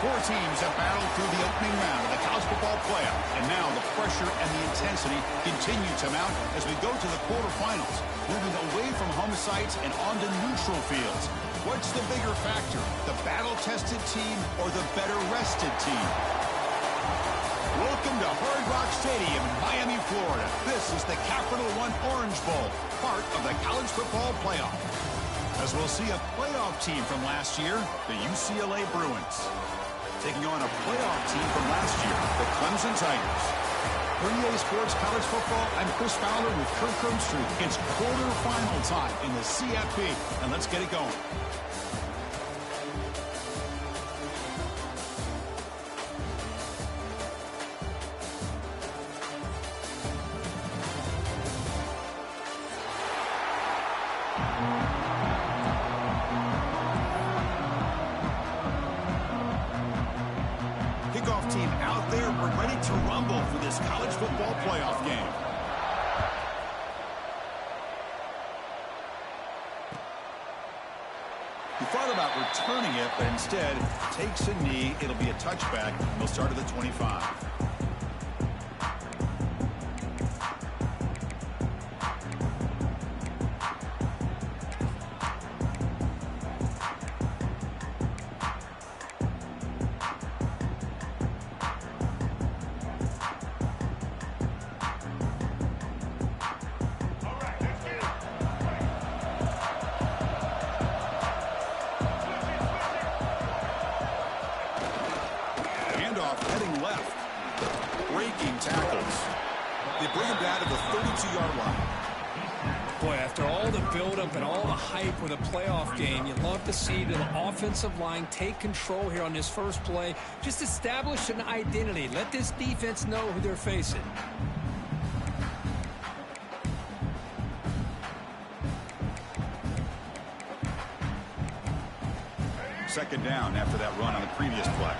Four teams have battled through the opening round of the college football playoff, and now the pressure and the intensity continue to mount as we go to the quarterfinals, moving away from home sites and onto neutral fields. What's the bigger factor, the battle-tested team or the better-rested team? Welcome to Hard Rock Stadium in Miami, Florida. This is the Capital One Orange Bowl, part of the college football playoff. As we'll see a playoff team from last year, the UCLA Bruins, taking on a playoff team from last year, the Clemson Tigers. For EA Sports College Football, I'm Chris Fowler with Kirk Herbstreit. It's quarterfinal time in the CFP, and let's get it going. Kickoff team out there. We're ready to rumble for this college football playoff game. He thought about returning it, but instead takes a knee. It'll be a touchback. He'll start at the 25. Heading left. Breaking tackles. They bring him down to the 32-yard line. Boy, after all the buildup and all the hype with a playoff game, you'd love to see the offensive line take control here on this first play. Just establish an identity. Let this defense know who they're facing. Second down after that run on the previous play.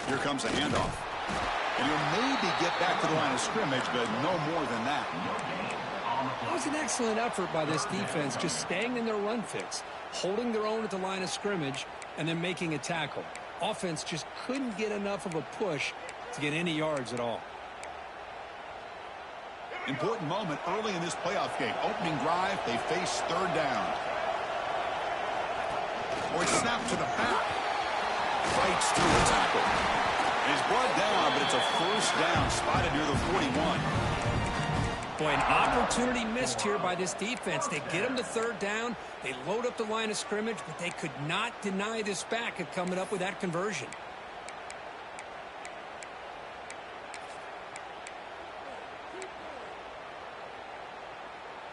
Here comes a handoff. And he'll maybe get back to the line of scrimmage, but no more than that. It was an excellent effort by this defense, just staying in their run fix, holding their own at the line of scrimmage, and then making a tackle. Offense just couldn't get enough of a push to get any yards at all. Important moment early in this playoff game. Opening drive, they face third down. Or snap to the back. Fights through the tackle. He's brought down, but it's a first down spotted near the 41. Boy, an opportunity missed here by this defense. They get him to third down. They load up the line of scrimmage, but they could not deny this back at coming up with that conversion.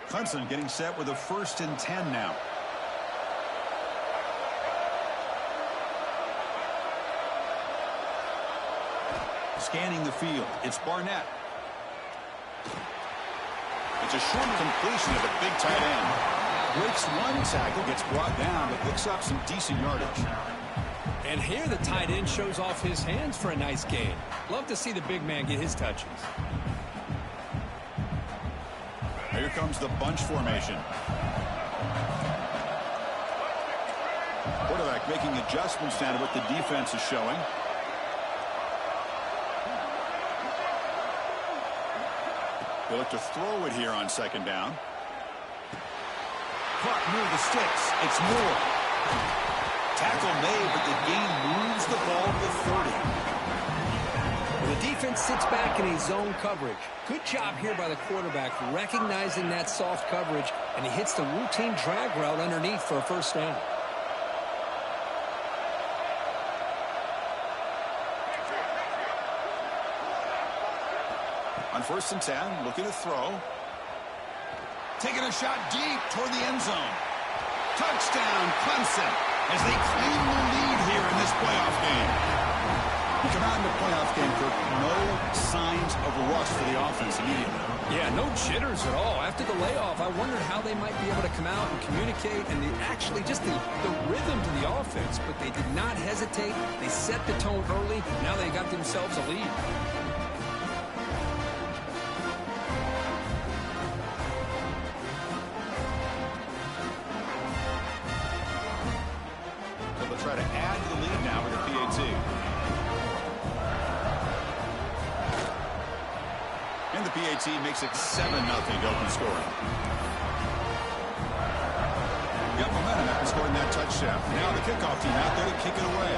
Clemson getting set with a 1st and 10 now. Scanning the field, it's Barnett. It's a short completion of a big tight end. Breaks one tackle, gets brought down, but picks up some decent yardage. And here the tight end shows off his hands for a nice gain. Love to see the big man get his touches. Here comes the bunch formation. Quarterback making adjustments down to what the defense is showing. They look to throw it here on second down. Caught near the sticks. It's Moore. Tackle made, but the gain moves the ball to the 30. Well, the defense sits back in a zone coverage. Good job here by the quarterback recognizing that soft coverage, and he hits the routine drag route underneath for a first down. On 1st and 10, looking to throw. Taking a shot deep toward the end zone. Touchdown, Clemson, as they claim the lead here in this playoff game. not in the playoff game, Kirk, no signs of rust for the offense immediately. Yeah, no jitters at all. After the layoff, I wondered how they might be able to come out and communicate and actually just the rhythm to the offense. But they did not hesitate. They set the tone early. Now they got themselves a lead. So they'll try to add to the lead now with a PAT. And the PAT makes it 7-0 open scoring. Got momentum after scoring that touchdown. Now the kickoff team out there to kick it away.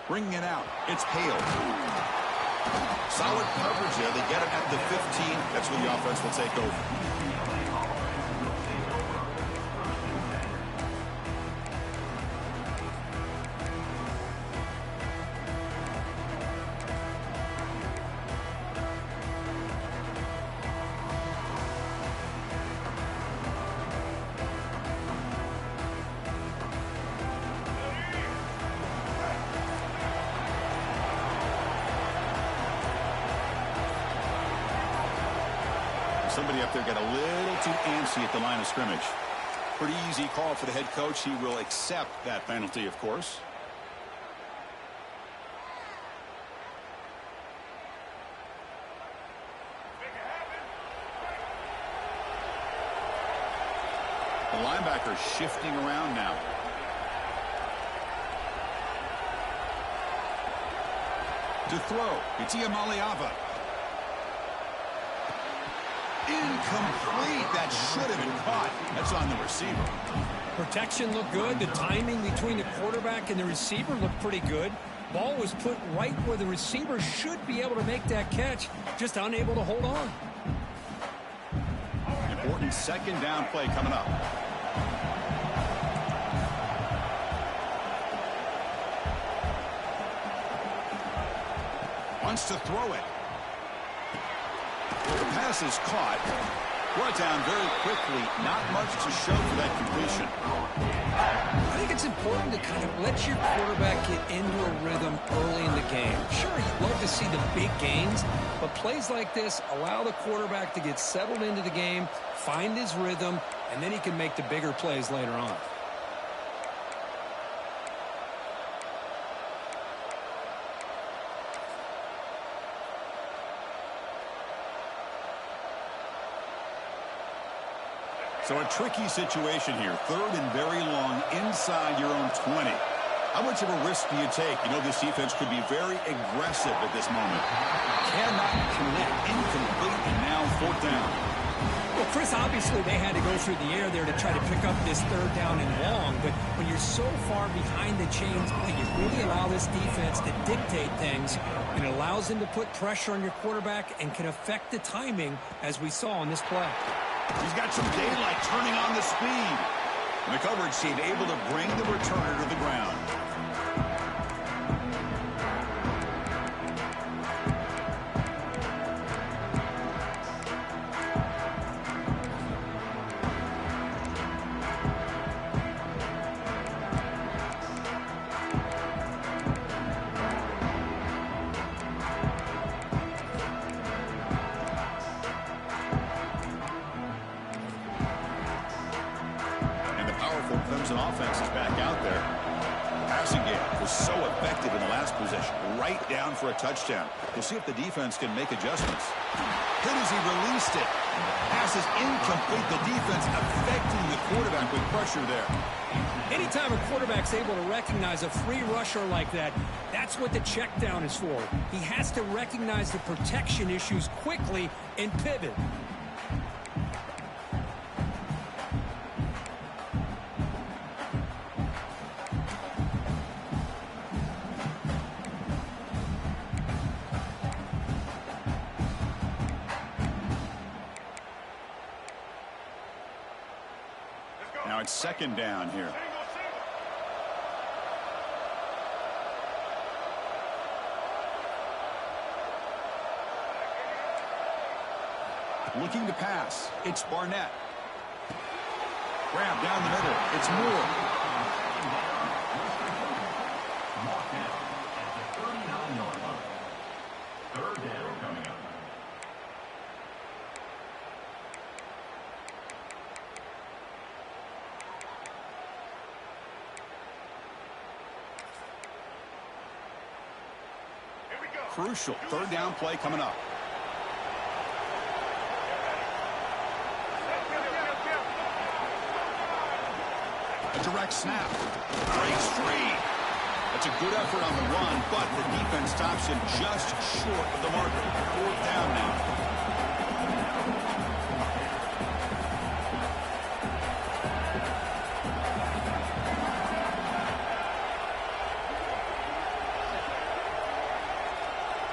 Bringing it out. It's Hale. Solid coverage there. They get it at the 15. That's where the offense will take over. Somebody up there got a little too antsy at the line of scrimmage. Pretty easy call for the head coach. He will accept that penalty, of course. The linebacker shifting around now. To throw, it's Iamaleava. Incomplete. That should have been caught. That's on the receiver. Protection looked good. The timing between the quarterback and the receiver looked pretty good. Ball was put right where the receiver should be able to make that catch, just unable to hold on. Important second down play coming up. Wants to throw it. The pass is caught. Brought down very quickly. Not much to show for that completion. I think it's important to kind of let your quarterback get into a rhythm early in the game. Sure, you'd love to see the big gains, but plays like this allow the quarterback to get settled into the game, find his rhythm, and then he can make the bigger plays later on. So a tricky situation here. Third and very long inside your own 20. How much of a risk do you take? You know this defense could be very aggressive at this moment. Cannot connect. Incomplete, and now fourth down. Well, Chris, obviously they had to go through the air there to try to pick up this third down and long, but when you're so far behind the chains, you really allow this defense to dictate things, and it allows them to put pressure on your quarterback and can affect the timing, as we saw on this play. He's got some daylight turning on the speed. And the coverage team able to bring the returner to the ground. Clemson offense is back out there. The passing game was so effective in the last possession, right down for a touchdown. We'll see if the defense can make adjustments. Hit as he released it. Pass is incomplete. The defense affecting the quarterback with pressure there. Anytime a quarterback's able to recognize a free rusher like that, that's what the check down is for. He has to recognize the protection issues quickly and pivot. Now it's second down here. Looking to pass. It's Barnett. Grab down the middle. It's Moore. Third down coming up. Crucial third down play coming up. A direct snap. Breaks free. That's a good effort on the run, but the defense stops him just short of the marker. Fourth down now.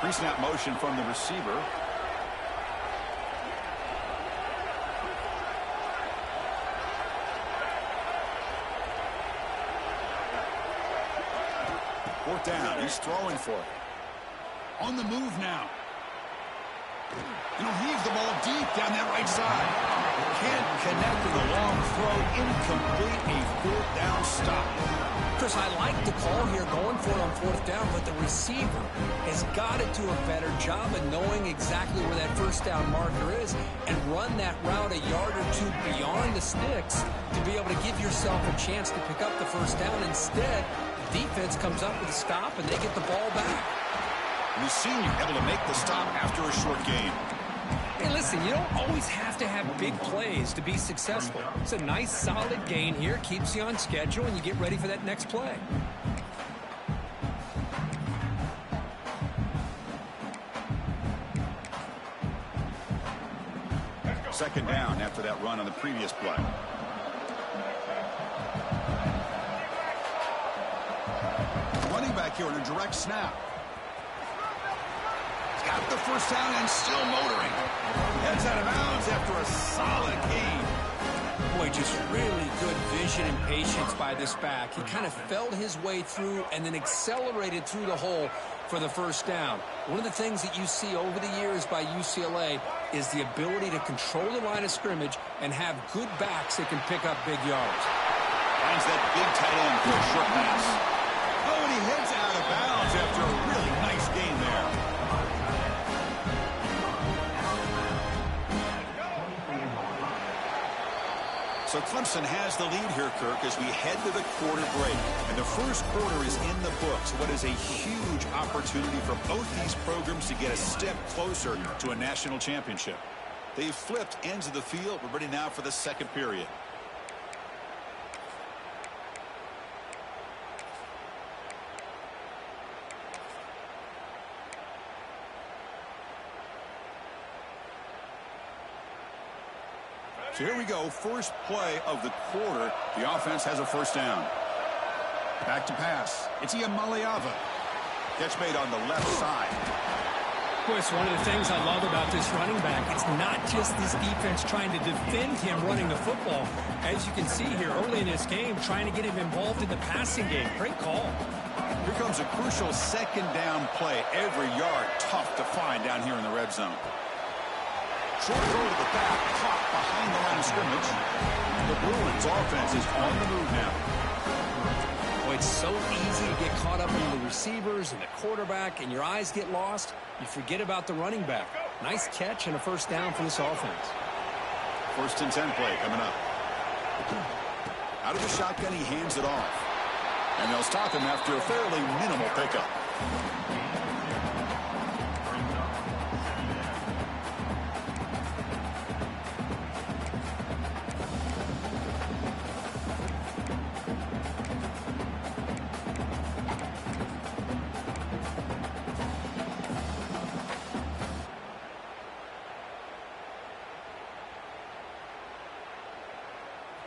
Pre-snap motion from the receiver. Fourth down. He's throwing for it. On the move now. And he'll heave the ball deep down that right side. Can't connect with a long throw. Incomplete. A fourth down stop. Chris, I like the call here going for it on fourth down, but the receiver has got to do a better job of knowing exactly where that first down marker is and run that route a yard or two beyond the sticks to be able to give yourself a chance to pick up the first down. Instead, the defense comes up with a stop and they get the ball back. We've seen you able to make the stop after a short game. Hey, listen, you don't always have to have big plays to be successful. It's a nice, solid gain here. Keeps you on schedule, and you get ready for that next play. Second down after that run on the previous play. Running back here on a direct snap. Got the first down and still motoring. Heads out of bounds after a solid gain. Boy, just really good vision and patience by this back. He kind of felt his way through and then accelerated through the hole for the first down. One of the things that you see over the years by UCLA is the ability to control the line of scrimmage and have good backs that can pick up big yards. Finds that big tight end for a short pass. Oh, and he heads out of bounds after a really nice gain there. So Clemson has the lead here, Kirk, as we head to the quarter break. And the first quarter is in the books. What is a huge opportunity for both these programs to get a step closer to a national championship. They've flipped ends of the field. We're ready now for the second period. So here we go, first play of the quarter. The offense has a first down. Back to pass. It's Iamaleava. Catch made on the left side. Boy, it's one of the things I love about this running back. It's not just this defense trying to defend him running the football. As you can see here early in this game, trying to get him involved in the passing game. Great call. Here comes a crucial second down play. Every yard tough to find down here in the red zone. Short throw to the back, caught behind the line of scrimmage. The Bruins offense is on the move now. Boy, it's so easy to get caught up in the receivers and the quarterback, and your eyes get lost. You forget about the running back. Nice catch and a first down for this offense. First and 10 play coming up. Out of the shotgun, he hands it off. And they'll stop him after a fairly minimal pickup.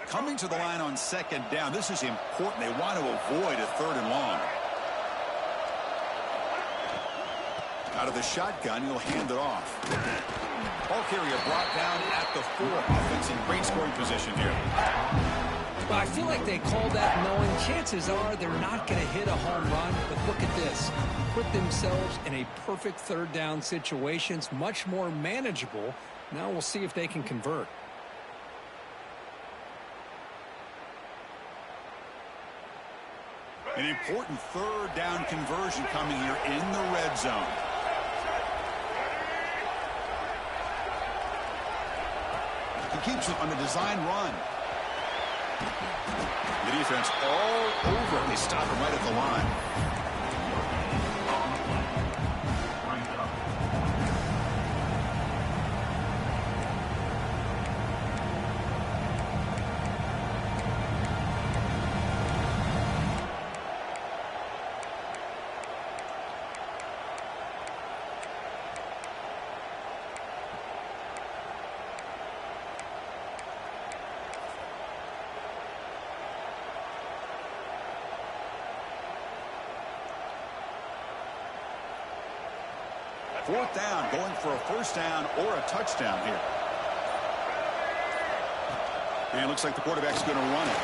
Coming to the line on second down. This is important. They want to avoid a third and long. Out of the shotgun, he'll hand it off. Ball carrier brought down at the 4. Offense in great scoring position here. Well, I feel like they called that knowing chances are they're not going to hit a home run. But look at this. Put themselves in a perfect third down situation. It's much more manageable. Now we'll see if they can convert. An important third down conversion coming here in the red zone. He keeps it on a design run. The defense all over him. They stop him right at the line. Fourth down, going for a first down or a touchdown here. And it looks like the quarterback's going to run it.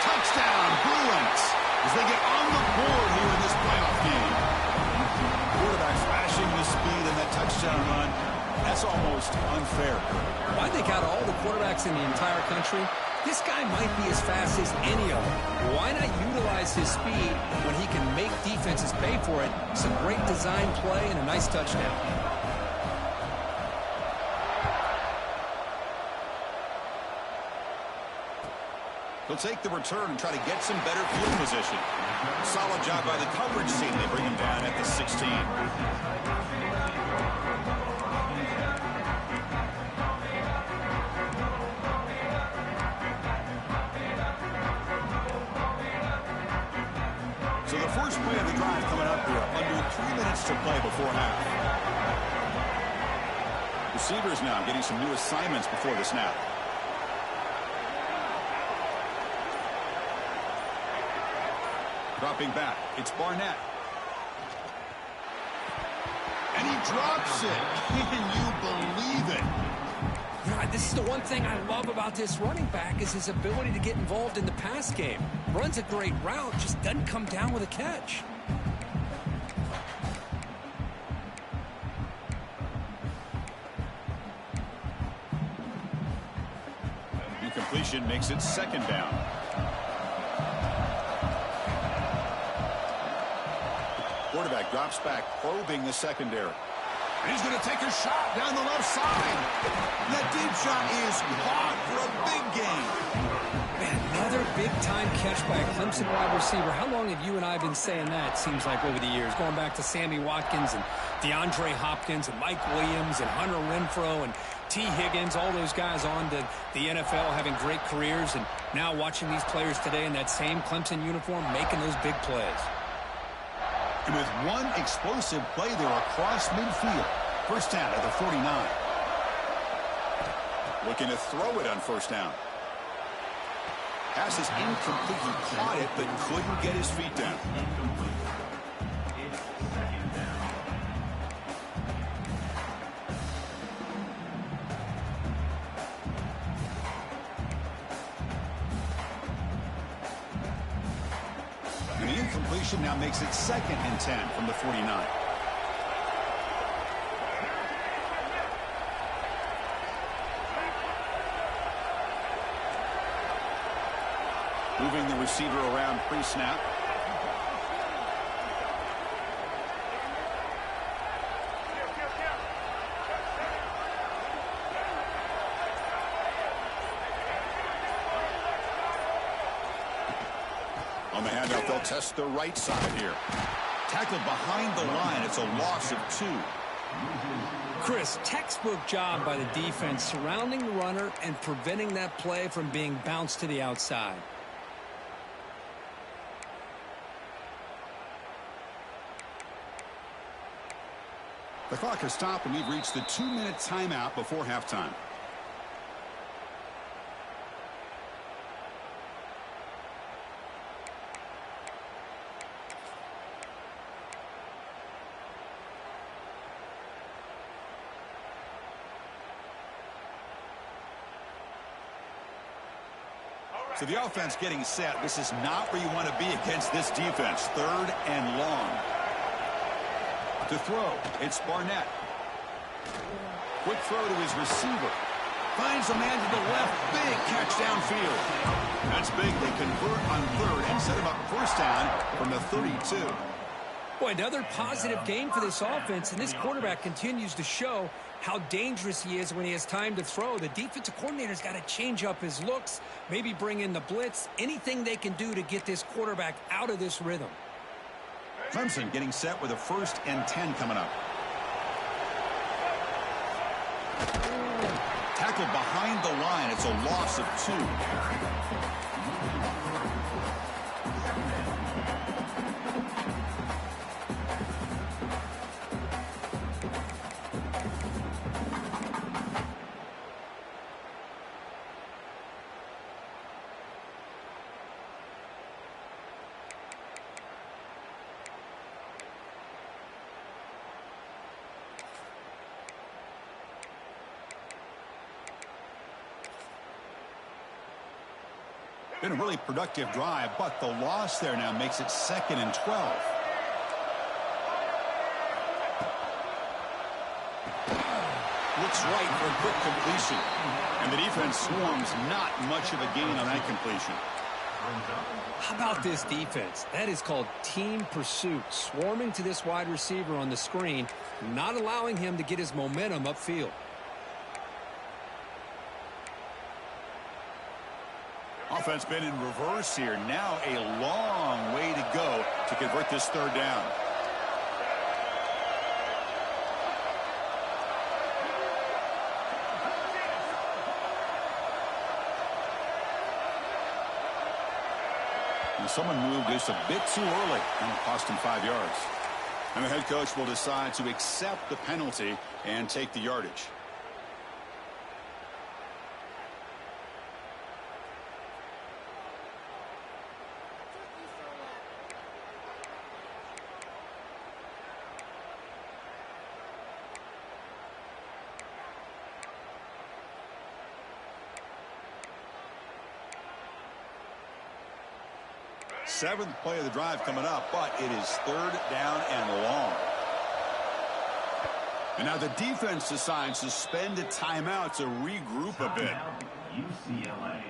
Touchdown, Bruins, as they get on the board here in this playoff game. Quarterback flashing his speed in that touchdown run. That's almost unfair. I think out of all the quarterbacks in the entire country, this guy might be as fast as any of them. Why not utilize his speed when he can make defenses pay for it? Some great design play and a nice touchdown. He'll take the return and try to get some better field position. Solid job by the coverage team. They bring him down at the 16. So the first play of the drive coming up here. Under 3 minutes to play before half. Receivers now getting some new assignments before the snap. Dropping back. It's Barnett. And he drops it. Can you believe it? This is the one thing I love about this running back is his ability to get involved in the pass game. Runs a great route, just doesn't come down with a catch. Incompletion makes it second down. Quarterback drops back, probing the secondary. And he's going to take a shot down the left side. And that deep shot is caught for a big gain. Man, another big-time catch by a Clemson wide receiver. How long have you and I been saying that, seems like, over the years? Going back to Sammy Watkins and DeAndre Hopkins and Mike Williams and Hunter Renfrow and T. Higgins, all those guys on to the NFL having great careers. And now watching these players today in that same Clemson uniform making those big plays. And with one explosive play there across midfield. First down at the 49. Looking to throw it on first down. Pass is incomplete. He caught it, but couldn't get his feet down. And the incompletion now makes it 2nd and 10 from the 49. Moving the receiver around pre-snap. On the handoff, they'll test the right side here. Tackled behind the line. It's a loss of 2. Chris, textbook job by the defense surrounding the runner and preventing that play from being bounced to the outside. The clock has stopped, and we've reached the 2-minute timeout before halftime. So the offense getting set. This is not where you want to be against this defense. 3rd and long. To throw, it's Barnett. Quick throw to his receiver. Finds a man to the left. Big catch downfield. That's big. They convert on third and set him up first down from the 32. Boy, another positive game for this offense, and this quarterback continues to show how dangerous he is when he has time to throw. The defensive coordinator's got to change up his looks, maybe bring in the blitz, anything they can do to get this quarterback out of this rhythm. Clemson getting set with a 1st and 10 coming up. Tackled behind the line. It's a loss of 2. Been a really productive drive, but the loss there now makes it 2nd and 12. Looks right for a quick completion. And the defense swarms, not much of a gain on that completion. How about this defense? That is called team pursuit. Swarming to this wide receiver on the screen, not allowing him to get his momentum upfield. Offense been in reverse here. Now a long way to go to convert this 3rd down. And someone moved just a bit too early, and it cost him 5 yards. And the head coach will decide to accept the penalty and take the yardage. Seventh play of the drive coming up, but it is 3rd down and long. And now the defense decides to spend a timeout to regroup a bit. UCLA.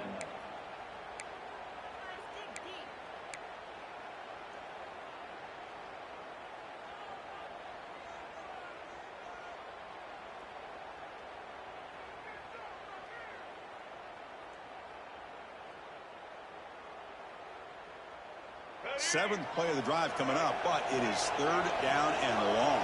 Seventh play of the drive coming up, but it is 3rd down and long.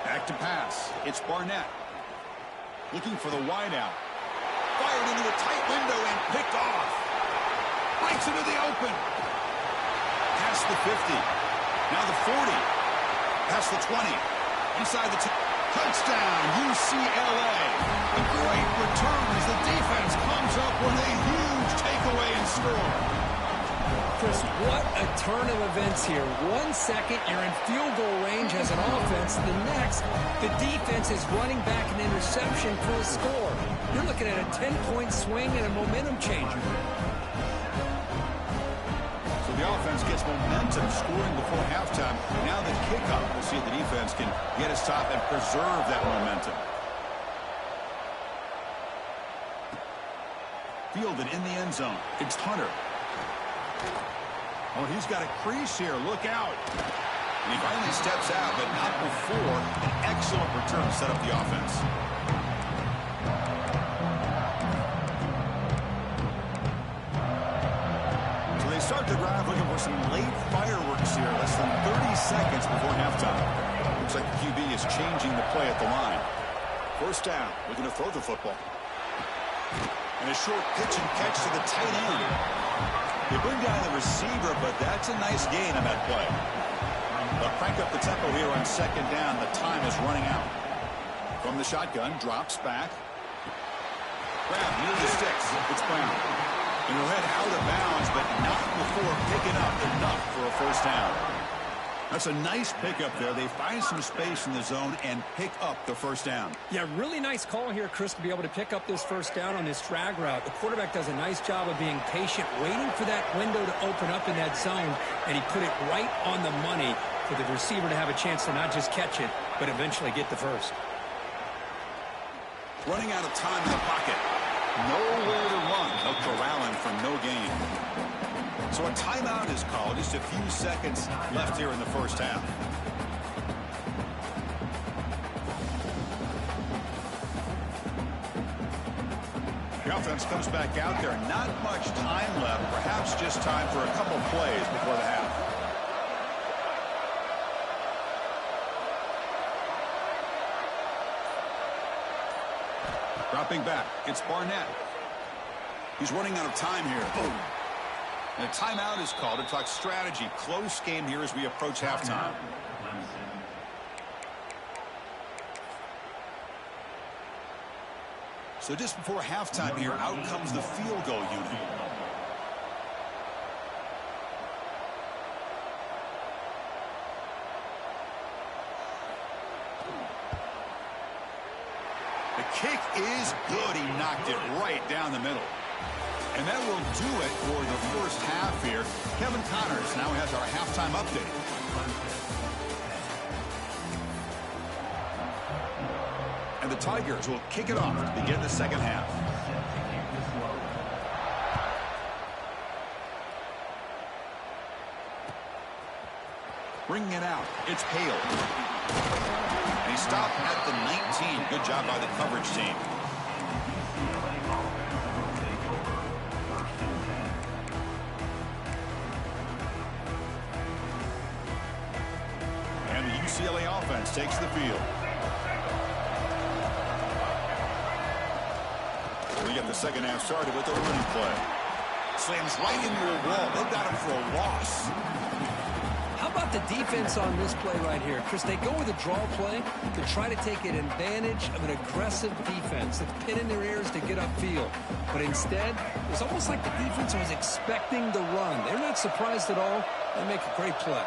Back to pass. It's Barnett. Looking for the wideout. Fired into a tight window and picked off. Bites into the open. Past the 50. Now the 40. Past the 20. Inside the touchdown, UCLA. A great return as the defense comes up with a huge takeaway and score. Chris, what a turn of events here. 1 second, you're in field goal range as an offense. The next, the defense is running back an interception for a score. You're looking at a 10-point swing and a momentum changer. The offense gets momentum, scoring before halftime. Now the kickoff. We'll see if the defense can get a stop and preserve that momentum. Fielded in the end zone. It's Hunter. Oh, he's got a crease here. Look out. And he finally steps out, but not before an excellent return to set up the offense. Start the drive looking for some late fireworks here. Less than 30 seconds before halftime. Looks like the QB is changing the play at the line. First down. Looking to throw the football. And a short pitch and catch to the tight end. They bring down the receiver, but that's a nice gain on that play. They'll crank up the tempo here on 2nd down. The time is running out. From the shotgun, drops back. Grab near the sticks. It's Brown. And he'll head out of bounds, but not before picking up enough for a first down. That's a nice pickup there. They find some space in the zone and pick up the first down. Yeah, really nice call here, Chris, to be able to pick up this first down on this drag route. The quarterback does a nice job of being patient, waiting for that window to open up in that zone, and he put it right on the money for the receiver to have a chance to not just catch it, but eventually get the first. Running out of time in the pocket. Nowhere to run. They'll corral him for no gain. So a timeout is called. Just a few seconds left here in the first half. The offense comes back out there. Not much time left. Perhaps just time for a couple plays before the half. Dropping back. It's Barnett. He's running out of time here. Boom. And a timeout is called to talk strategy. Close game here as we approach halftime. So just before halftime here, out comes the field goal unit. The kick is good. He knocked it right down the middle. And that will do it for the first half here. Kevin Connors now has our halftime update. And the Tigers will kick it off to begin the second half. Bringing it out. It's Hale. And he stopped at the 19. Good job by the coverage team. And the UCLA offense takes the field. We get the second half started with a running play. Slams right into a wall. They've got him for a loss. How about the defense on this play right here? Chris, they go with a draw play to try to take an advantage of an aggressive defense that's pinning their ears to get upfield. But instead, it's almost like the defense was expecting the run. They're not surprised at all. They make a great play.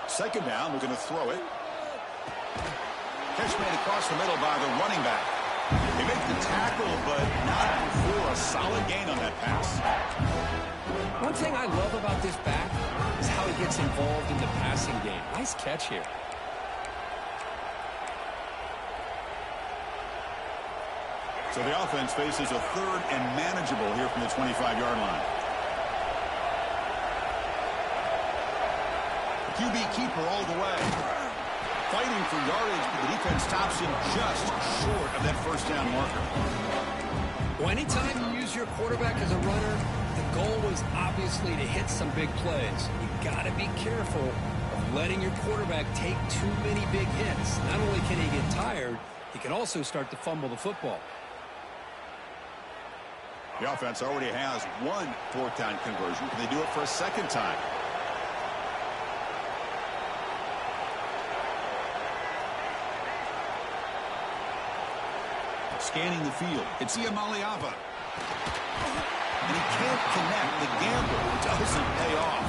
Second down, we're going to throw it. Catch made across the middle by the running back. They make the tackle, but not before a solid gain on that pass. One thing I love about this back is how he gets involved in the passing game. Nice catch here. So the offense faces a third and manageable here from the 25-yard line. QB keeper all the way. Fighting for yardage, but the defense stops him just short of that first down marker. Well, anytime you use your quarterback as a runner, the goal was obviously to hit some big plays. You've got to be careful of letting your quarterback take too many big hits. Not only can he get tired, he can also start to fumble the football. The offense already has one fourth down conversion. Can they do it for a second time? Scanning the field. It's Iamaleava. And he can't connect. The gamble doesn't pay off.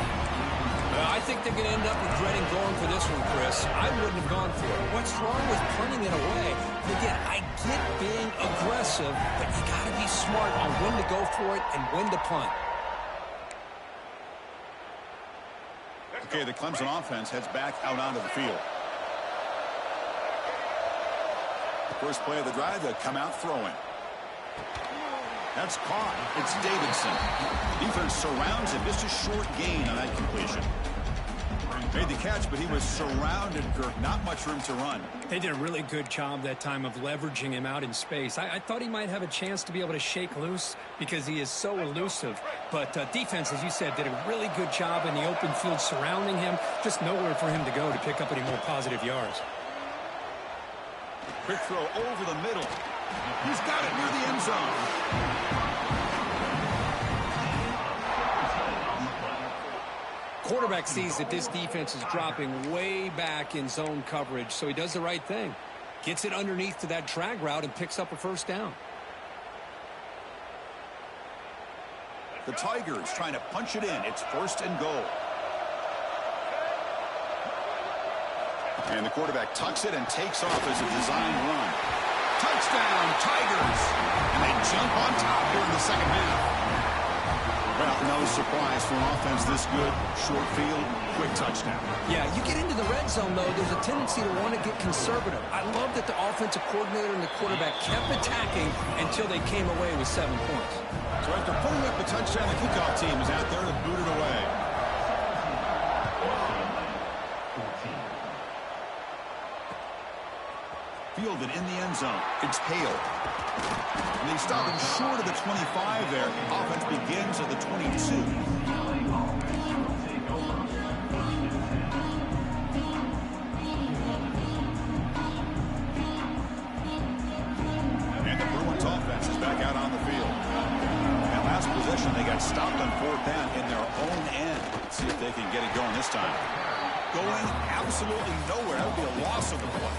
I think they're going to end up regretting going for this one, Chris. I wouldn't have gone for it. What's wrong with punting it away? And again, I get being aggressive, but you got to be smart on when to go for it and when to punt. Okay, the Clemson offense heads back out onto the field. First play of the drive, they'll come out throwing. That's caught. It's Davidson. Defense surrounds him. Just a short gain on that completion. Made the catch, but he was surrounded, Kirk. Not much room to run. They did a really good job that time of leveraging him out in space. I thought he might have a chance to be able to shake loose because he is so elusive. But defense, as you said, did a really good job in the open field surrounding him. Just nowhere for him to go to pick up any more positive yards. Quick throw over the middle. He's got it near the end zone. Quarterback sees that this defense is dropping way back in zone coverage, so he does the right thing. Gets it underneath to that drag route and picks up a first down. The Tigers trying to punch it in. It's 1st and goal. And the quarterback tucks it and takes off as a designed run. Touchdown, Tigers! And they jump on top here in the second half. Well, no surprise for an offense this good. Short field, quick touchdown. Yeah, you get into the red zone, though, there's a tendency to want to get conservative. I love that the offensive coordinator and the quarterback kept attacking until they came away with 7 points. So after putting up the touchdown, the kickoff team is out there to boot it away. Fielded in the end zone. It's Hale. And they stop him short of the 25 there. Offense begins at the 22. And the Bruins offense is back out on the field. And last possession, they got stopped on 4th down in their own end. Let's see if they can get it going this time. Going absolutely nowhere. That would be a loss of the play.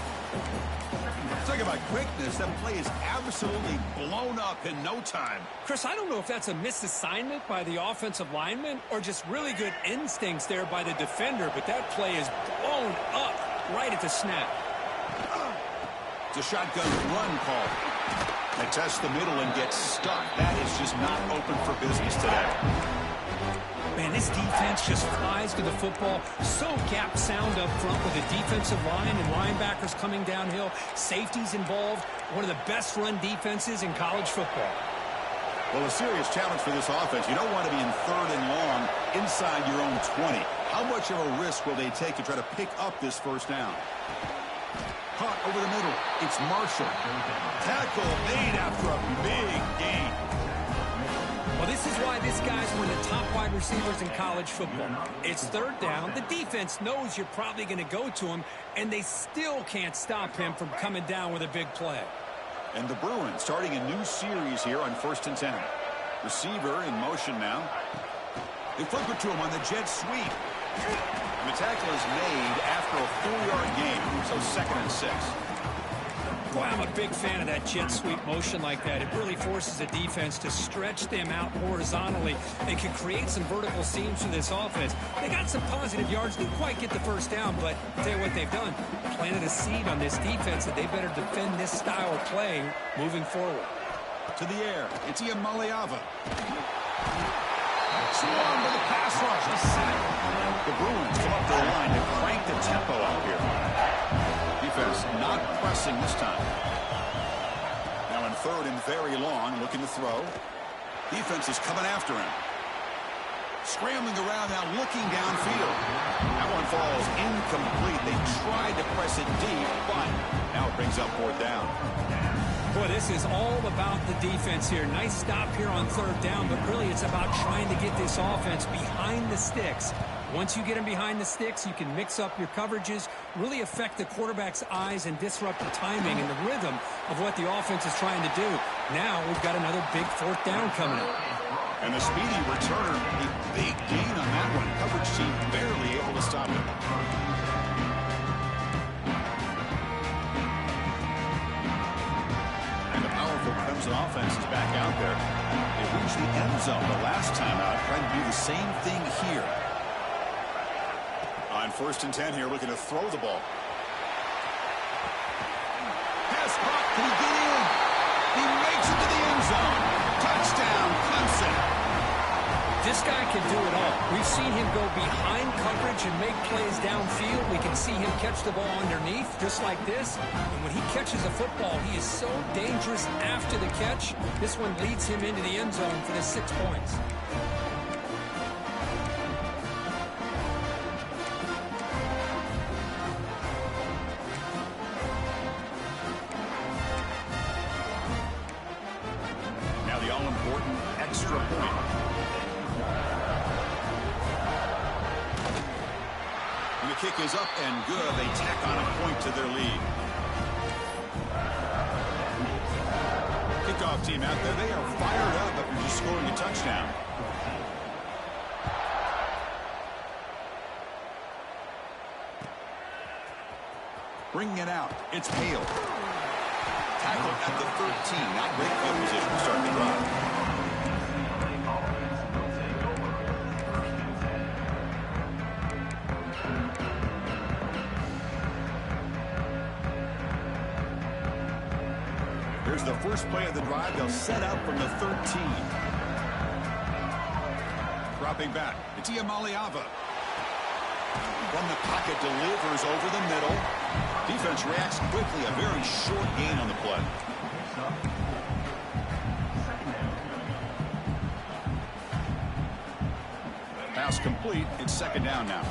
Talk about quickness. That play is absolutely blown up in no time. Chris, I don't know if that's a misassignment by the offensive lineman or just really good instincts there by the defender, but that play is blown up right at the snap. It's a shotgun run call. They test the middle and get stuck. That is just not open for business today. Man, this defense just flies to the football. So gap sound up front with the defensive line and linebackers coming downhill. Safeties involved. One of the best run defenses in college football. Well, a serious challenge for this offense. You don't want to be in 3rd and long inside your own 20. How much of a risk will they take to try to pick up this first down? Caught over the middle. It's Marshall. Tackle made after a big gain. Well, this is why this guy's one of the top wide receivers in college football. It's 3rd down. The defense knows you're probably going to go to him, and they still can't stop him from coming down with a big play. And the Bruins starting a new series here on 1st and 10. Receiver in motion now. They flip it to him on the jet sweep. And the tackle is made after a 4-yard gain, so 2nd and 6. Boy, I'm a big fan of that jet sweep motion like that. It really forces the defense to stretch them out horizontally. They can create some vertical seams for this offense. They got some positive yards. Didn't quite get the first down, but I'll tell you what they've done. Planted a seed on this defense that they better defend this style of play moving forward. To the air. It's Iamaleava. Swung to the pass rush. A sack. The Bruins come up to the line to crank the tempo out here. Defense not pressing this time. Now in 3rd and very long, looking to throw. Defense is coming after him. Scrambling around now, looking downfield. That one falls incomplete. They tried to press it deep, but now it brings up 4th down. Boy, this is all about the defense here. Nice stop here on 3rd down, but really it's about trying to get this offense behind the sticks. Once you get them behind the sticks, you can mix up your coverages, really affect the quarterback's eyes and disrupt the timing and the rhythm of what the offense is trying to do. Now we've got another big 4th down coming up. And the speedy returner, a big gain on that one. Coverage team barely able to stop it. And the powerful Clemson offense is back out there. They reached the end zone the last time out, trying to do the same thing here. On 1st and 10 here, looking to throw the ball. Pass caught. Can he get in? He makes it to the end zone. Touchdown, Clemson. This guy can do it all. We've seen him go behind coverage and make plays downfield. We can see him catch the ball underneath, just like this. And when he catches a football, he is so dangerous after the catch. This one leads him into the end zone for the 6 points. Now the all-important extra point. And the kick is up and good. They tack on a point to their lead. Kickoff team out there. They are fired up. after just scoring a touchdown. Bringing it out. It's Hale. Tackled at the 13. Not great field position to start the drive. Here's the first play of the drive. They'll set up from the 13. Dropping back. It's Iamaleava. From the pocket, delivers over the middle. Defense reacts quickly. A very short gain on the play. Pass complete. It's second down now.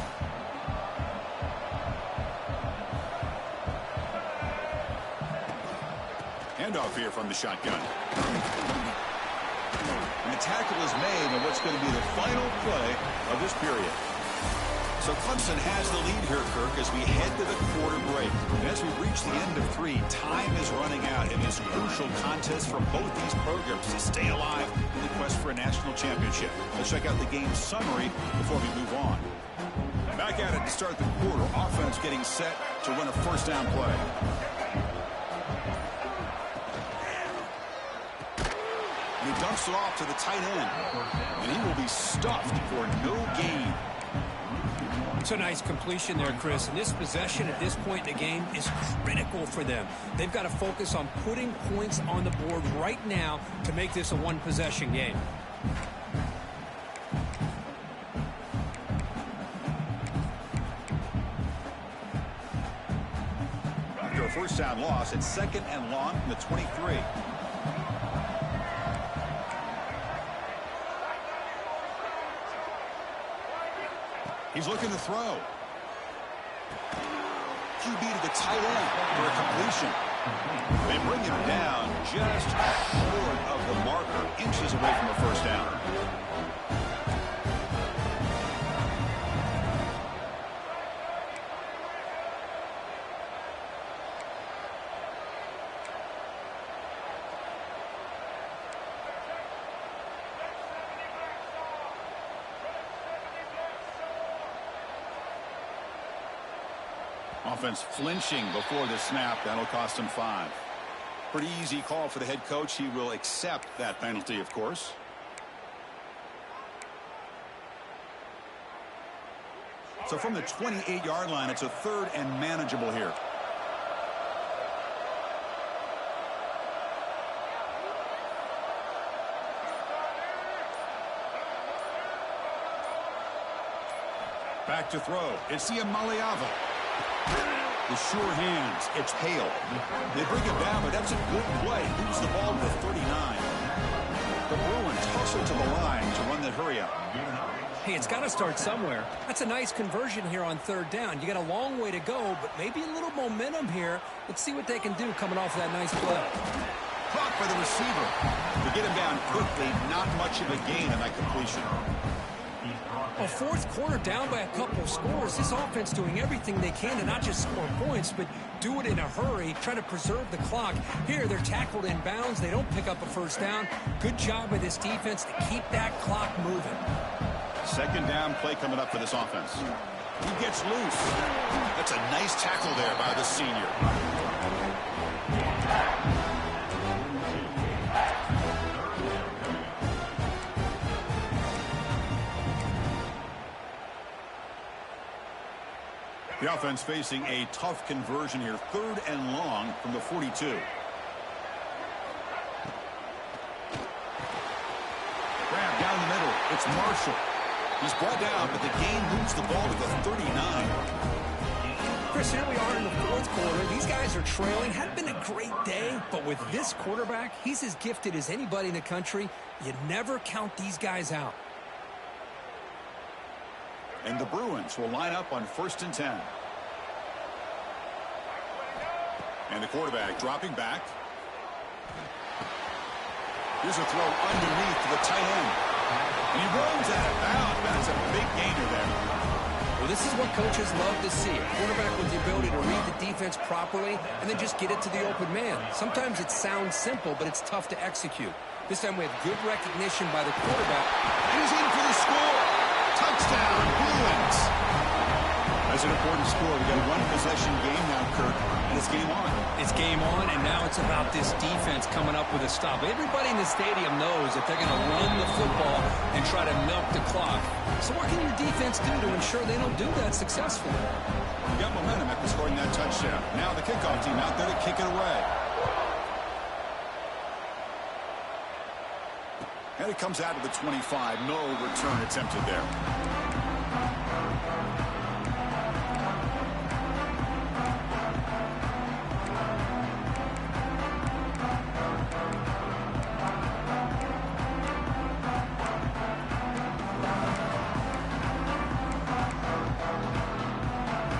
Handoff here from the shotgun. And the tackle is made on what's going to be the final play of this period. So Clemson has the lead here, Kirk, as we head to the quarter break. And as we reach the end of 3, time is running out in this crucial contest for both these programs to stay alive in the quest for a national championship. Let's check out the game summary before we move on. Back at it to start the quarter. Offense getting set to run a first down play. He dumps it off to the tight end. And he will be stuffed for no gain. It's a nice completion there, Chris. And this possession at this point in the game is critical for them. They've got to focus on putting points on the board right now to make this a one-possession game. After a first down loss, it's second and long from the 23. He's looking to throw. QB to the tight end for a completion. They bring him down just short of the marker, inches away from a first down. Offense flinching before the snap. That'll cost him 5. Pretty easy call for the head coach. He will accept that penalty, of course. So from the 28-yard line, it's a third and manageable here. Back to throw. It's Iamaleava. The sure hands. It's Hale. They bring him down, but that's a good play. Moves the ball to the 39. The Bruins hustle to the line to run that hurry up. Hey, it's got to start somewhere. That's a nice conversion here on third down. You got a long way to go, but maybe a little momentum here. Let's see what they can do coming off of that nice play. Caught by the receiver. To get him down quickly, not much of a gain on that completion. A fourth quarter down by a couple of scores. This offense doing everything they can to not just score points, but do it in a hurry, try to preserve the clock. Here, they're tackled in bounds. They don't pick up a first down. Good job by this defense to keep that clock moving. Second down play coming up for this offense. He gets loose. That's a nice tackle there by the senior. The offense facing a tough conversion here. Third and long from the 42. Grab down the middle. It's Marshall. He's brought down, but the game moves the ball to the 39. Chris, here we are in the fourth quarter. These guys are trailing. Hadn't been a great day, but with this quarterback, he's as gifted as anybody in the country. You never count these guys out. And the Bruins will line up on 1st and 10. And the quarterback dropping back. Here's a throw underneath to the tight end. And he rolls out of bounds. That's a big gainer there. Well, this is what coaches love to see. A quarterback with the ability to read the defense properly and then just get it to the open man. Sometimes it sounds simple, but it's tough to execute. This time we have good recognition by the quarterback. And he's in for the score. Touchdown, Bruins. A That's an important score. We got a one-possession game now, Kirk, and it's game on. It's game on, and now it's about this defense coming up with a stop. Everybody in the stadium knows that they're going to run the football and try to milk the clock. So what can your defense do to ensure they don't do that successfully? You got momentum after scoring that touchdown. Now the kickoff team out there to kick it away. And it comes out to the 25. No return attempted there.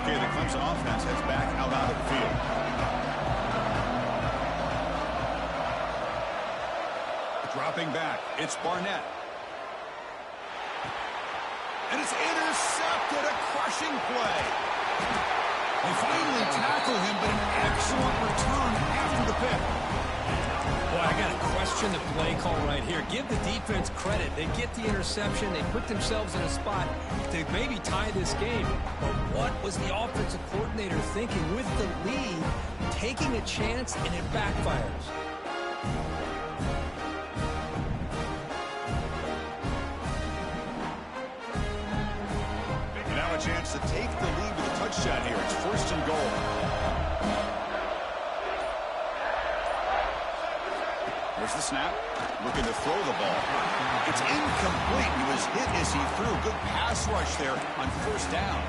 Okay, the Clemson offense heads back out onto the field. Dropping back, it's Barnett. And it's intercepted, a crushing play. They finally tackle him, but an excellent return after the pick. Boy, I got to question the play call right here. Give the defense credit. They get the interception. They put themselves in a spot to maybe tie this game. But what was the offensive coordinator thinking with the lead, taking a chance, and it backfires? Now a chance to take the lead with a touchdown here. It's 1st and goal. There's the snap. Looking to throw the ball. It's incomplete. He was hit as he threw. Good pass rush there on 1st down.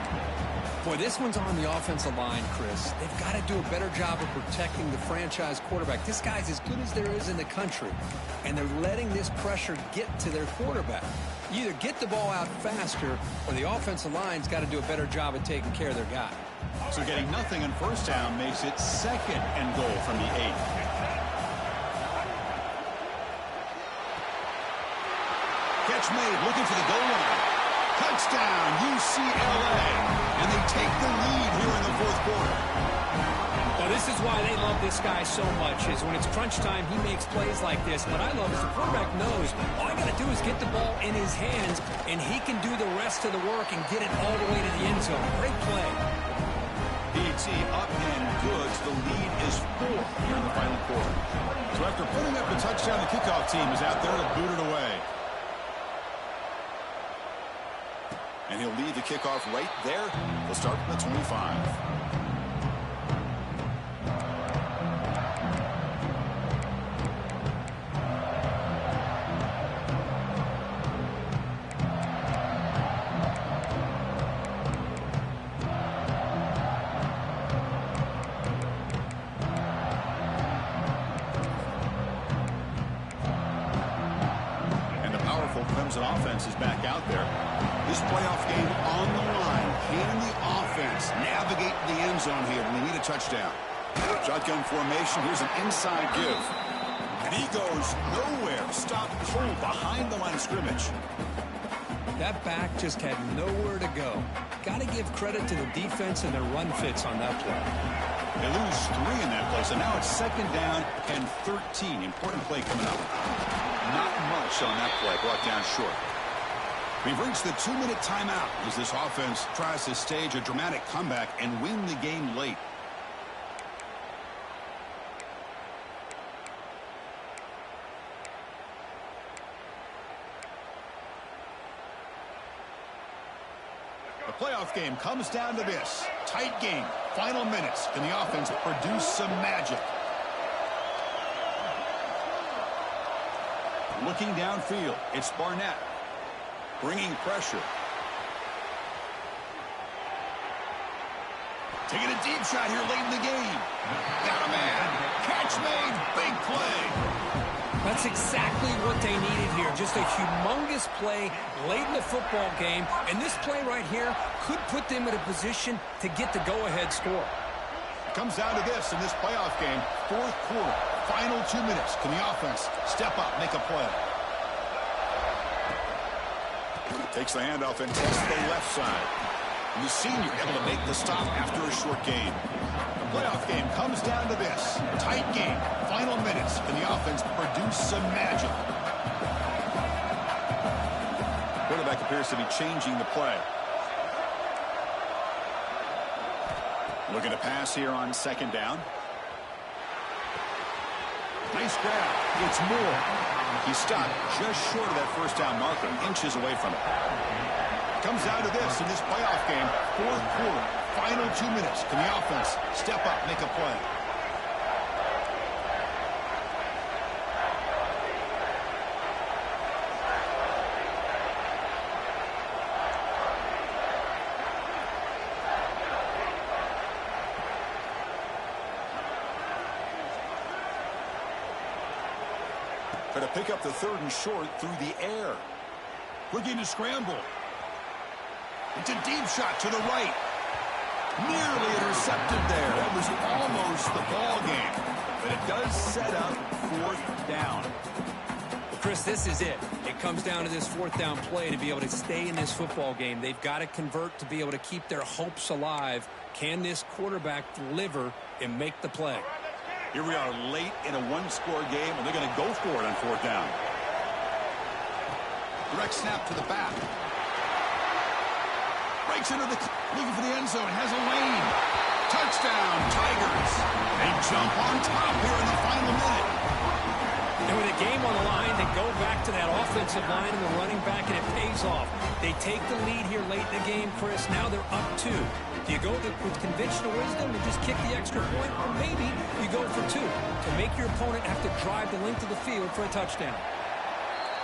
Boy, this one's on the offensive line, Chris. They've got to do a better job of protecting the franchise quarterback. This guy's as good as there is in the country, and they're letting this pressure get to their quarterback. You either get the ball out faster, or the offensive line's got to do a better job of taking care of their guy. So getting nothing on 1st down makes it 2nd and goal from the 8. Catch made, looking for the goal line. Touchdown, UCLA. And they take the lead here in the 4th quarter. Well, this is why they love this guy so much, is when it's crunch time, he makes plays like this. What I love is the quarterback knows all I got to do is get the ball in his hands, and he can do the rest of the work and get it all the way to the end zone. Great play. DT up and good. The lead is 4 here in the final quarter. So after putting up the touchdown, the kickoff team is out there to boot it away. And he'll lead the kickoff right there. He'll start from the 25. Clemson offense is back out there. This playoff game on the line. Can the offense navigate the end zone here when they need a touchdown? Shotgun formation. Here's an inside give. And he goes nowhere. Stopped cold behind the line of scrimmage. That back just had nowhere to go. Got to give credit to the defense and their run fits on that play. They lose 3 in that play, so now it's 2nd down and 13. Important play coming up. Not much on that play, brought down short. We've reached the 2-minute timeout as this offense tries to stage a dramatic comeback and win the game late. The playoff game comes down to this. Tight game, final minutes. Can the offense produce some magic? Looking downfield, it's Barnett. Bringing pressure. Taking a deep shot here late in the game. Got a man. Catch made. Big play. That's exactly what they needed here. Just a humongous play late in the football game. And this play right here could put them in a position to get the go-ahead score. It comes down to this in this playoff game. 4th quarter. Final 2 minutes. Can the offense step up, make a play? Takes the handoff and tests the left side. And the senior able to make the stop after a short gain. The playoff game comes down to this. Tight game. Final minutes. Can the offense produce some magic? Quarterback appears to be changing the play. Looking to pass here on second down. Nice grab. It's Moore. He stopped just short of that first down marker, inches away from it. Comes down to this in this playoff game, fourth quarter, final 2 minutes. Can the offense step up, make a play? To pick up the third and short through the air. Looking to scramble. It's a deep shot to the right. Nearly intercepted there. That was almost the ball game. But it does set up fourth down. Well, Chris, this is it. It comes down to this fourth down play to be able to stay in this football game. They've got to convert to be able to keep their hopes alive. Can this quarterback deliver and make the play? Here we are late in a one-score game, and they're going to go for it on fourth down. Direct snap to the back. Breaks into looking for the end zone. Has a lane. Touchdown, Tigers. They jump on top here in the final minute. And with a game on the line, they go back to that offensive line and the running back, and it pays off. They take the lead here late in the game, Chris. Now they're up 2. Do you go with conventional wisdom and just kick the extra point? Or maybe you go for 2 to make your opponent have to drive the length of the field for a touchdown.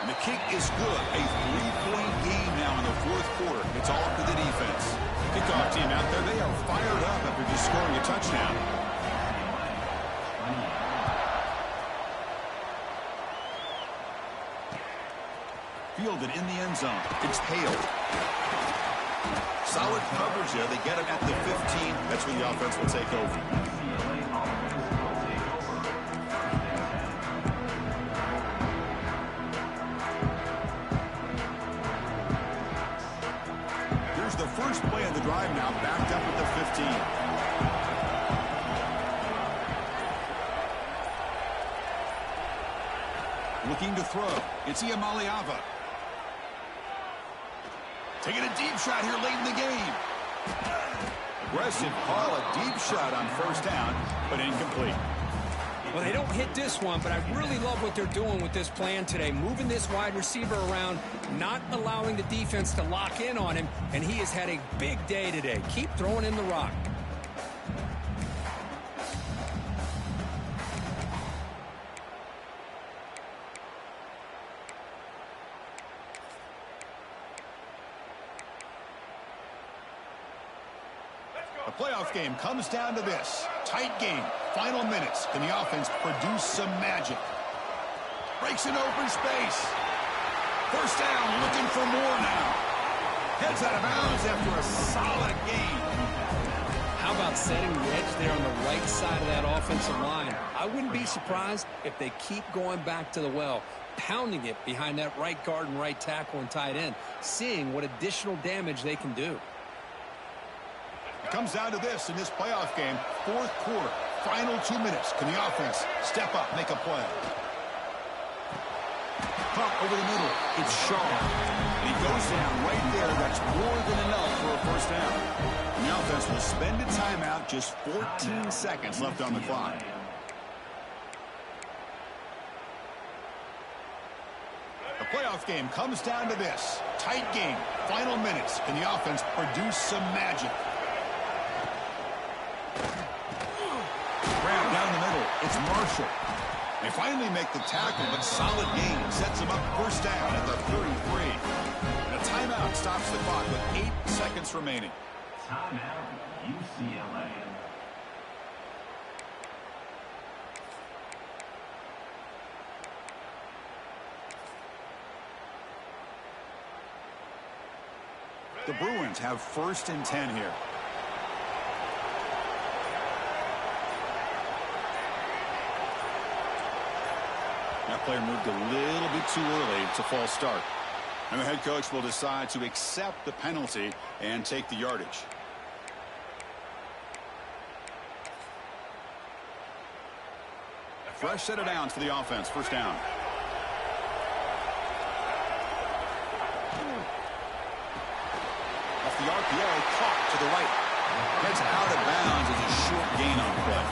And the kick is good. A 3-point game now in the fourth quarter. It's all up to the defense. Kickoff team out there, they are fired up after just scoring a touchdown. Fielded in the end zone. It's Hale. Solid coverage there. They get him at the 15. That's when the offense will take over. Here's the first play of the drive now, backed up at the 15. Looking to throw. It's Iamaleava. Taking a deep shot here late in the game. Aggressive call, a deep shot on first down, but incomplete. Well, they don't hit this one, but I really love what they're doing with this plan today. Moving this wide receiver around, not allowing the defense to lock in on him, and he has had a big day today. Keep throwing in the rock. Playoff game comes down to this. Tight game. Final minutes. Can the offense produce some magic? Breaks in open space. First down, looking for more now. Heads out of bounds after a solid game. How about setting the edge there on the right side of that offensive line? I wouldn't be surprised if they keep going back to the well, pounding it behind that right guard and right tackle and tight end, seeing what additional damage they can do. Comes down to this in this playoff game. Fourth quarter, final 2 minutes. Can the offense step up, make a play? Pump over the middle. It's Shaw. And he goes down right there. That's more than enough for a first down. And the offense will spend a timeout. Just 14 seconds left on the clock. The playoff game comes down to this. Tight game. Final minutes. Can the offense produce some magic? Grab down the middle. It's Marshall. They finally make the tackle, but solid gain. Sets them up first down at the 33. And a timeout stops the clock with 8 seconds remaining. Timeout, UCLA. The Bruins have 1st and 10 here. That player moved a little bit too early. It's a false start. And the head coach will decide to accept the penalty and take the yardage. A fresh set of downs for the offense. First down. Off the RPO, caught to the right. Gets out of bounds as gain on play.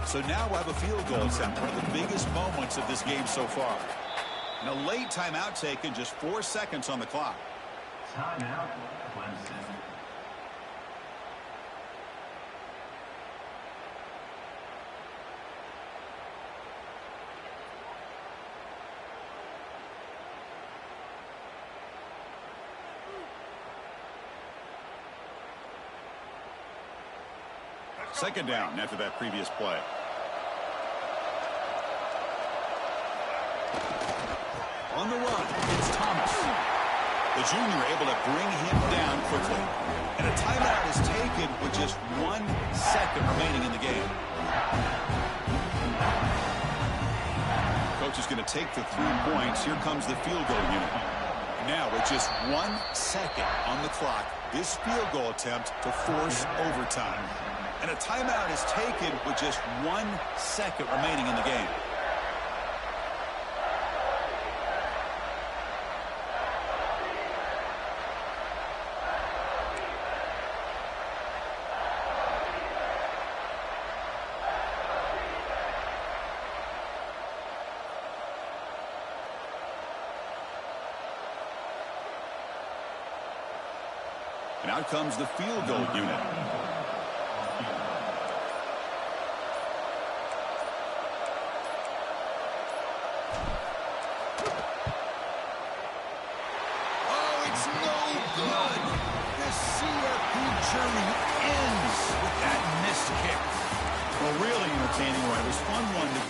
So now we'll have a field goal attempt, one of the biggest moments of this game so far. And a late timeout taken, just 4 seconds on the clock. Timeout, Clemson. Second down after that previous play. On the run, it's Thomas. The junior able to bring him down quickly. And a timeout is taken with just 1 second remaining in the game. Coach is going to take the 3 points. Here comes the field goal unit. Now with just 1 second on the clock, this field goal attempt to force overtime. And a timeout is taken with just 1 second remaining in the game. And out comes the field goal unit. Oh, it's no good. The CFP journey ends with that missed kick. Well, really entertaining one. It was fun one to...